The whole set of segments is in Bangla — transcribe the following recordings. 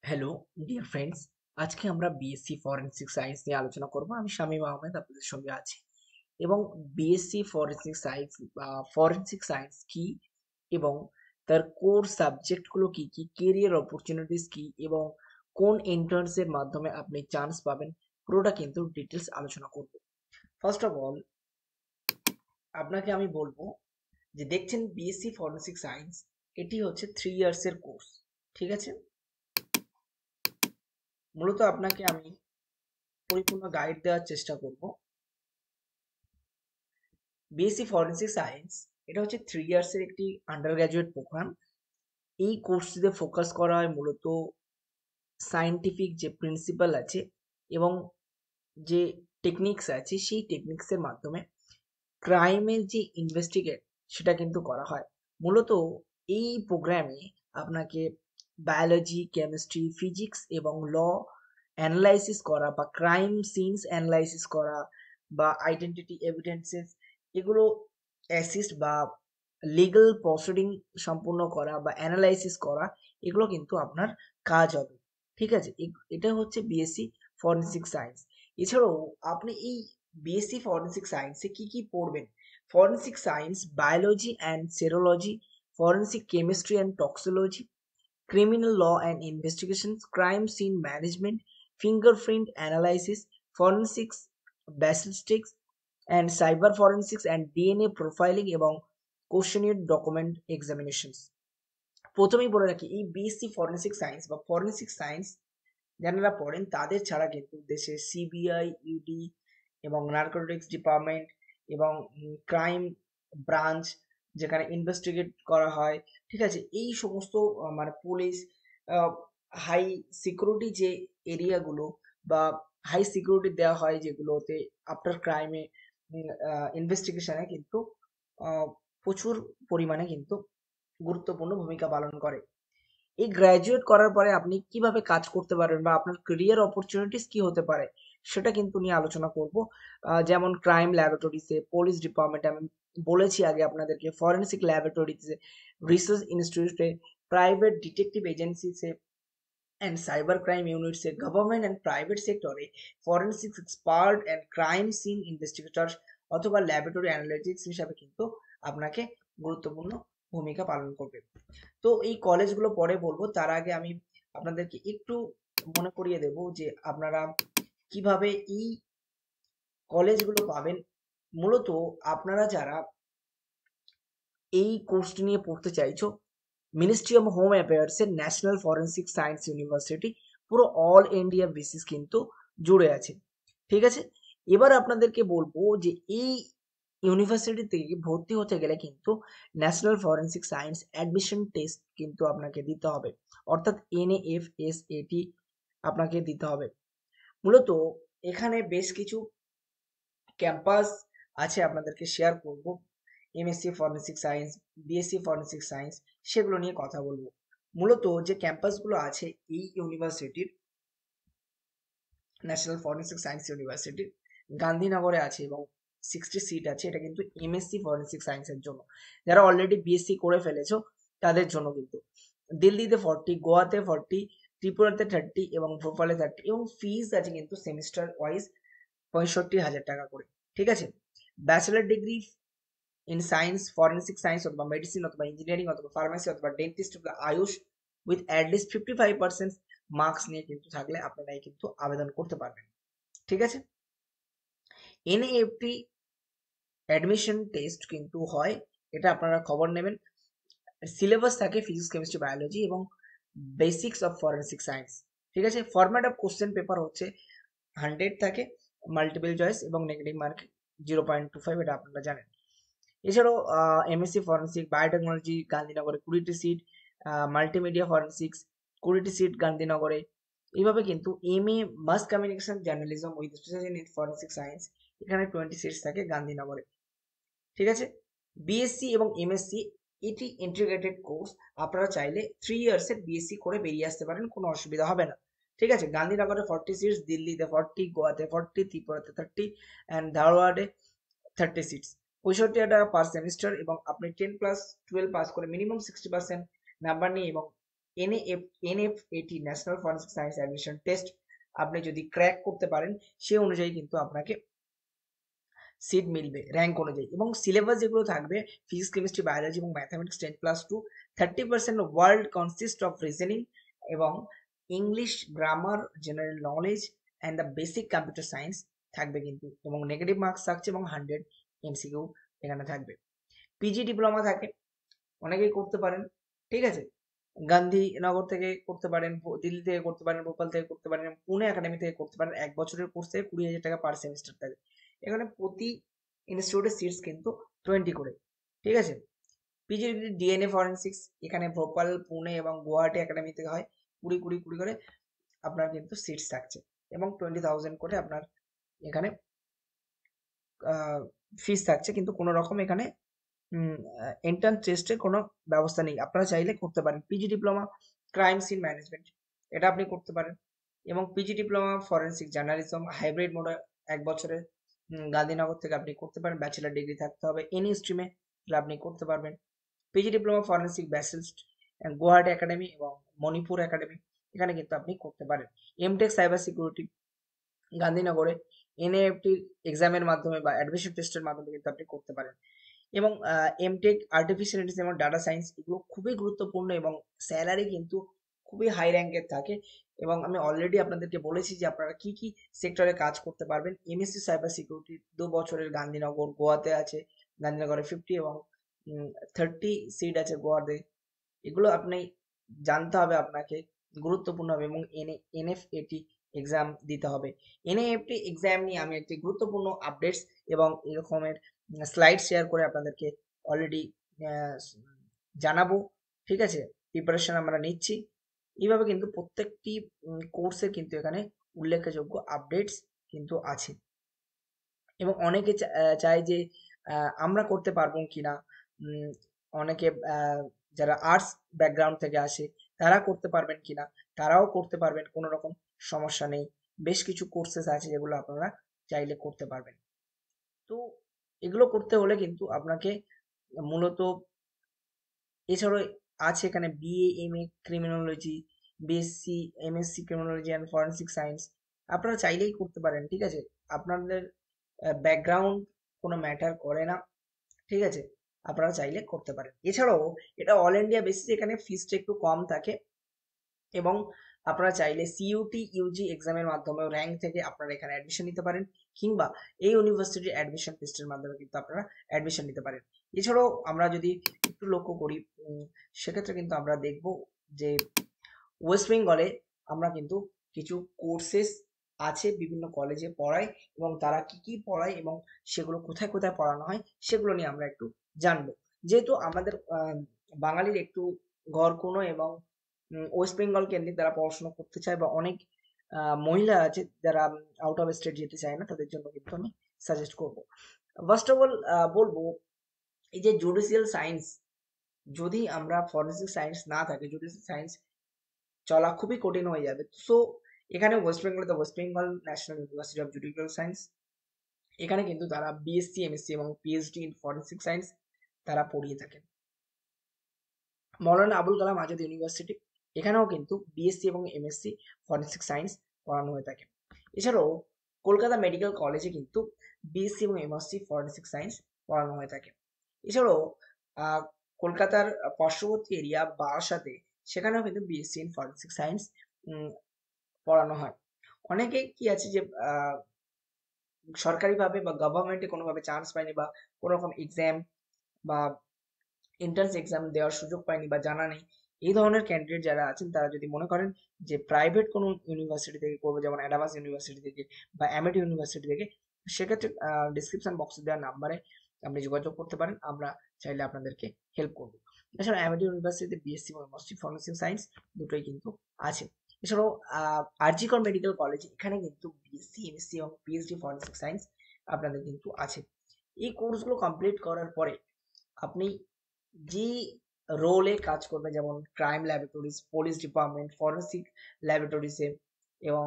হ্যালো ডিয়ার ফ্রেন্ডস, আজকে আমরা বিএসসি ফরেনসিক সায়েন্স নিয়ে আলোচনা করব। আমি শামীম আহমেদ আপনাদের সঙ্গে আছি। এবং বিএসসি ফরেনসিক সায়েন্স বা ফরেনসিক সায়েন্স কি এবং তার কোর সাবজেক্টগুলো কি কি, কেরিয়ার অপরচুনিটিস কি এবং কোন এন্ট্রান্সের মাধ্যমে আপনি চান্স পাবেন, পুরোটা কিন্তু ডিটেলস আলোচনা করব। ফার্স্ট অফ অল আপনাকে আমি বলবো যে দেখছেন বিএসসি ফরেনসিক সায়েন্স, এটি হচ্ছে 3 ইয়ার্সের কোর্স। ঠিক আছে, মূলত আপনাকে আমি পরিপূর্ণ গাইড দেওয়ার চেষ্টা করব। বিএসসি ফরেনসিক সায়েন্স এটা হচ্ছে 3 ইয়ার্সের একটি আন্ডার গ্রাজুয়েট প্রোগ্রাম। এই কোর্সটিতে ফোকাস করা হয় মূলত সায়েন্টিফিক যে প্রিন্সিপাল আছে এবং যে টেকনিক্স আছে, সেই টেকনিক্সের মাধ্যমে ক্রাইমের যে ইনভেস্টিগেট সেটা কিন্তু করা হয়। মূলত এই প্রোগ্রামে আপনাকে বায়োলজি, কেমিস্ট্রি, ফিজিক্স এবং ল অ্যানালাইসিস করা বা ক্রাইম সিনস অ্যানালাইসিস করা বা আইডেন্টিটি এভিডেন্সেস এগুলো অ্যাসিস্ট বা লিগ্যাল প্রসিডিং সম্পূর্ণ করা বা অ্যানালাইসিস করা, এগুলো কিন্তু আপনার কাজ হবে। ঠিক আছে, এটা হচ্ছে বিএসসি ফরেনসিক সায়েন্স। এছাড়াও আপনি এই বিএসসি ফরেনসিক সায়েন্সে কি কি পড়বেন? Forensic science biology and serology, forensic chemistry and toxicology, criminal law and investigations, crime scene management, fingerprint analysis, forensics, ballistics and cyber forensics and DNA profiling এবং questionnaire document examinations। প্রথমেই বলে রাখি, এই বিএসসি ফরেনসিক সায়েন্স বা ফরেনসিক সায়েন্স যারা পড়েন তাদের ছাড়া কিন্তু দেশে সিবিআই, ইডি এবং নার্কোটিক্স ডিপার্টমেন্ট এবং ক্রাইম ব্রাঞ্চ, যেখানে ইনভেস্টিগেট করা হয়, ঠিক আছে, এই সমস্ত মানে পুলিশ, হাই সিকিউরিটি যে এরিয়াগুলো বা হাই সিকিউরিটি দেওয়া হয় যেগুলোতে আফটার ক্রাইমে ইনভেস্টিগেশনে কিন্তু আহ, প্রচুর পরিমাণে কিন্তু গুরুত্বপূর্ণ ভূমিকা পালন করে। এই গ্র্যাজুয়েট করার পরে আপনি কিভাবে কাজ করতে পারবেন বা আপনার ক্যারিয়ার অপরচুনিটিস কি হতে পারে, সেটা কিন্তু নিয়ে আলোচনা করব। যেমন ক্রাইম ল্যাবরেটরিতে, পুলিশ ডিপার্টমেন্টে, আমি বলেছি আগে আপনাদেরকে, ফরেনসিক ল্যাবরেটরিতে, রিসার্চ ইনস্টিটিউটে, প্রাইভেট ডিটেকটিভ এজেন্সিসে অ্যান্ড সাইবার ক্রাইম ইউনিটসে, গভর্নমেন্ট অ্যান্ড প্রাইভেট সেক্টরে forensic expert and crime scene investigator অথবা ল্যাবরেটরি অ্যানালিটিক্স হিসাবে কিন্তু আপনাকে গুরুত্বপূর্ণ ভূমিকা পালন করবে। তো এই কলেজগুলো পরে বলবো, তার আগে আমি আপনাদেরকে একটু মনে করিয়ে দেব যে আপনারা কিভাবে এই কলেজগুলো পাবেন। মূলত আপনারা যারা এই কোর্সটি নিয়ে পড়তে চাইছো, মিনিস্ট্রি অফ হোম অ্যাফেয়ার্স এর ন্যাশনাল ফরেনসিক সায়েন্স ইউনিভার্সিটি পুরো অল ইন্ডিয়া বেসিস কিন্তু জুড়ে আছে। ঠিক আছে, এবার আপনাদেরকে বলবো যে এই ইউনিভার্সিটি থেকে ভর্তি হতে গেলে কিন্তু national forensic science admission test কিন্তু আপনাকে দিতে হবে, অর্থাৎ NAFSAT আপনাকে দিতে হবে। মূলত এখানে বেশ কিছু ক্যাম্পাস আছে, আপনাদেরকে শেয়ার করব। MSc forensic science, BSc forensic science, সেগুলো নিয়ে কথা বলবো। মূলত যে ক্যাম্পাসগুলো আছে এই ইউনিভার্সিটির, ন্যাশনাল ফরেনসিক সায়েন্স ইউনিভার্সিটির, গান্ধীনগরে আছে এবং 60 সিট আছে। এটা কিন্তু এমএসসি ফরেনসিক সায়েন্সের জন্য, যারা অলরেডি বিএসসি করে ফেলেছো তাদের জন্য কিন্তু। দিল্লিতে 40, গোয়াতে 40, ত্রিপুরাতে 30 এবং ভোপালে 30, এবং ফিস আছে কিন্তু সেমিস্টার ওয়াইজ 65,000 টাকা করে। ঠিক আছে, bachelor degree in science, forensic science অথবা মেডিসিন অথবা ইঞ্জিনিয়ারিং অথবা ফার্মাসি অথবা ডেন্টিস্ট অথবা আয়ুষ উইথ অ্যাটলিস্ট 55% মার্কস নিয়ে কিন্তু থাকলে আপনারাই কিন্তু আবেদন করতে পারবেন। ঠিক আছে, এনএএফটি অ্যাডমিশন টেস্ট কিন্তু হয়, এটা আপনারা খবর নেবেন। সিলেবাস থাকে ফিজিক্স, কেমিস্ট্রি, বায়োলজি এবং বেসিক্স অফ ফরেনসিক সায়েন্স। ঠিক আছে, ফরম্যাট অফ কোশ্চেন পেপার হচ্ছে 100 থাকে, মাল্টিপল চয়েস এবং নেগেটিভ মার্ক 0.25, এটা আপনারা জানেন। এছাড়াও এমএসসি ফরেনসিক বায়োটেকনোলজি গান্ধীনগরে 20টি সিট, মাল্টিমিডিয়া ফরেনসিক্স 20টি সিট গান্ধীনগরে। এইভাবে কিন্তু MA mass communication journalism with specialization in forensic science, এখানে 20 সিটস থাকে গান্ধীনগরে। ঠিক আছে, বিএসসি এবং এমএসসি এটি ইন্টিগ্রেটেড কোর্স। আপনারা চাইলে 3 ইয়ার্সের বিএসসি করে বেরিয়ে আসতে পারেন, কোনো অসুবিধা হবে না। ঠিক আছে, গান্ধীনগরে 40 সিটস, দিল্লিতে 40, গোয়াতে 40, ত্রিপুরাতে 30 অ্যান্ড ধারওয়াড়ে 30 সিটস, 65,000 টাকা পার সেমিস্টার। এবং আপনি 10+12 পাস করে মিনিমাম 60% নাম্বার নিয়ে এবং NFAT national forensic science admission test আপনি যদি ক্র্যাক করতে পারেন, সে অনুযায়ী কিন্তু আপনাকে সিট মিলবে র্যাঙ্ক অনুযায়ী। এবং সিলেবাস যেগুলো থাকবে ফিজিক্স, কেমিস্ট্রি, বায়োলজি এবং mathematics 10+2, 30% world consist of reasoning এবং English, grammar, general knowledge and the basic computer science থাকবে কিন্তু, এবং নেগেটিভ মার্কস থাকছে এবং 100 এমসিকিউ এখানে থাকবে। পিজি ডিপ্লোমা থাকে, অনেকেই করতে পারেন, ঠিক আছে। গান্ধীনগর থেকে করতে পারেন, দিল্লি থেকে করতে পারেন, ভোপাল থেকে করতে পারেন, পুনে একাডেমি থেকে করতে পারেন। 1 বছরের কোর্স থেকে 20,000 টাকা পার সেমিস্টার থাকে। এখানে প্রতি ইনস্টিটিউটের সিটস কিন্তু 20 করে, ঠিক আছে। পিজি ডিএনএ ফরেন্সিক্স এখানে ভোপাল, পুনে এবং গুয়াহাটি একাডেমি থেকে হয়। 20 করে আপনার কিন্তু সিটস থাকছে এবং 20,000 করে আপনার এখানে ফিস থাকছে, কিন্তু কোনো রকম এখানে এন্ট্রান্স টেস্টের কোনো ব্যবস্থা নেই, আপনারা চাইলে করতে পারেন। PG diploma crime scene management, এটা আপনি করতে পারেন। এবং PG diploma forensic journalism hybrid মোডে 1 বছরের গান্ধীনগর থেকে আপনি করতে পারেন। ব্যাচেলার ডিগ্রি থাকতে হবে এনি স্ট্রিমে, তাহলে আপনি করতে পারবেন। পিজি ডিপ্লোমা ফরেন্সিক ব্যাসেলস্ট গুয়াহাটি একাডেমি এবং মণিপুর একাডেমি, এখানে কিন্তু আপনি করতে পারেন। এমটেক সাইবার সিকিউরিটি গান্ধীনগরে এনএএফটির এক্সামের মাধ্যমে বা অ্যাডমিশন টেস্টের মাধ্যমে কিন্তু আপনি করতে পারেন। এবং এমটেক আর্টিফিশিয়াল ইন্টেলিজেন্স এবং ডাটা সায়েন্স এগুলো খুবই গুরুত্বপূর্ণ এবং স্যালারি কিন্তু খুবই হাই র্যাঙ্কের থাকে। এবং আমি অলরেডি আপনাদেরকে বলেছি যে আপনারা কি কি সেক্টরে কাজ করতে পারবেন। এমএসসি সাইবার সিকিউরিটি 2 বছরের গান্ধীনগর গোয়াতে আছে, গান্ধীনগরে 50 এবং 30 সিট আছে গোয়াতে। এগুলো আপনি জানতে হবে, আপনাকে গুরুত্বপূর্ণ হবে। এবং এনএফএটি এক্সাম দিতে হবে। এনএফটি এক্সাম নিয়ে আমি একটি গুরুত্বপূর্ণ আপডেটস এবং এরকমের স্লাইড শেয়ার করে আপনাদেরকে অলরেডি জানাবো, ঠিক আছে। প্রিপারেশন আমরা নিচ্ছি এইভাবে, কিন্তু প্রত্যেকটি কোর্সে কিন্তু এখানে উল্লেখযোগ্য আপডেটস কিন্তু আছে। এবং অনেকে চায় যে আমরা করতে পারবো কিনা, অনেকে যারা আর্টস ব্যাকগ্রাউন্ড থেকে আসে তারা করতে পারবেন কিনা, তারাও করতে পারবেন, কোনো রকম সমস্যা নেই। বেশ কিছু কোর্সেস আছে যেগুলো আপনারা চাইলে করতে পারবেন। তো এগুলো করতে হলে কিন্তু আপনাকে মূলত এছাড়াও আছে এখানে BA, MA criminology, BSc, MSc criminology and forensic science, আপনারা চাইলেই করতে পারেন, ঠিক আছে। আপনাদের ব্যাকগ্রাউন্ড কোনো ম্যাটার করে না, ঠিক আছে। আপনারা চাইলে করতে পারেন। এছাড়াও এটা অল ইন্ডিয়া বেসিসে এখানে ফিসটা একটু কম থাকে এবং আপনারা চাইলে সিইউটি ইউজি এক্সামের মাধ্যমেও র্যাঙ্ক থেকে আপনারা এখানে অ্যাডমিশন নিতে পারেন, কিংবা এই ইউনিভার্সিটির অ্যাডমিশন টেস্টের মাধ্যমে কিন্তু আপনারা অ্যাডমিশন নিতে পারেন। এছাড়াও আমরা যদি একটু লক্ষ্য করি, সেক্ষেত্রে কিন্তু আমরা দেখব যে ওয়েস্ট বেঙ্গলে আমরা কিন্তু কিছু কোর্সেস আছে বিভিন্ন কলেজে পড়ায়, এবং তারা কি কি পড়ায় এবং সেগুলো কোথায় কোথায় পড়ানো হয় সেগুলো নিয়ে আমরা একটু জানবো। যেহেতু আমাদের বাঙালির একটু ঘরকুনো এবং ওয়েস্ট বেঙ্গল কেন্দ্রিক যারা পড়াশোনা করতে চায়, বা অনেক মহিলা আছে যারা আউট অফ স্টেট যেতে চায় না, তাদের জন্য কিন্তু আমি সাজেস্ট করবো। ফার্স্ট অফ অল বলবো, এই যে জুডিশিয়াল সায়েন্স, যদি আমরা ফরেন্সিক সায়েন্স না থাকে, জুডিশিয়াল সায়েন্স চলা খুবই কঠিন হয়ে যাবে। সো এখানে ওয়েস্ট বেঙ্গলে তো West Bengal national university of judicial science, এখানে কিন্তু তারা বিএসসি, এমএসসি এবং পিএইচডি ইন ফরেন্সিক সায়েন্স তারা পড়িয়ে থাকেন। মৌলানা আবুল কালাম আজাদ ইউনিভার্সিটি, এখানেও কিন্তু বিএসসি এবং এমএসসি ফরেন্সিক সায়েন্স পড়ানো হয়ে থাকে। এছাড়াও কলকাতা মেডিকেল কলেজে কিন্তু বিএসসি এবং এমএসসি ফরেন্সিক সায়েন্স পড়ানো হয়ে থাকে। এছাড়াও কলকাতার পার্শ্ববর্তী এরিয়া বারাসাতে, সেখানেও কিন্তু বিএসসি ইন ফরেন্সিক সায়েন্স পড়ানো হয়। অনেকে কি আছে যে সরকারিভাবে বা গভর্নমেন্টে কোনোভাবে চান্স পায়নি, বা কোনো রকম এক্সাম বা এন্ট্রান্স এক্সাম দেওয়ার সুযোগ পায়নি বা জানা নেই, এই ধরনের ক্যান্ডিডেট যারা আছেন তারা যদি মনে করেন যে প্রাইভেট কোনো ইউনিভার্সিটি থেকে করবো, যেমন অ্যাডামাস ইউনিভার্সিটি থেকে বা অ্যামিটি ইউনিভার্সিটি থেকে, সেক্ষেত্রে ডিসক্রিপশন বক্সে দেওয়া নাম্বারে আপনি যোগাযোগ করতে পারেন, আমরা চাইলে আপনাদেরকে হেল্প করবো। এছাড়া অ্যামিটি ইউনিভার্সিটিতে বিএসসি এবং এমএসসি ফরেন্সিক সায়েন্স দুটোই কিন্তু আছে। এছাড়াও আরজিকর মেডিকেল কলেজ, এখানে কিন্তু বিএসসি, এমএসসি এবং পিএইচডি ফরেন্সিক সায়েন্স আপনাদের কিন্তু আছে। এই কোর্সগুলো কমপ্লিট করার পরে আপনি যে রোলে কাজ করবে, যেমন crime laboratories, police department, forensic ল্যাবরেটরিজে এবং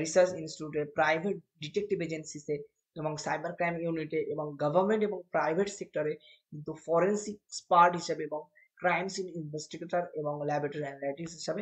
রিসার্চ ইনস্টিটিউটে, প্রাইভেট ডিটেকটিভ এজেন্সিসে এবং সাইবার ক্রাইম ইউনিটে এবং গভর্নমেন্ট এবং প্রাইভেট সেক্টরে কিন্তু ফরেন্সিক এক্সপার্ট হিসেবে এবং ক্রাইম সিন ইনভেস্টিগেটর এবং ল্যাবরেটরি অ্যানালিটিক্স হিসাবে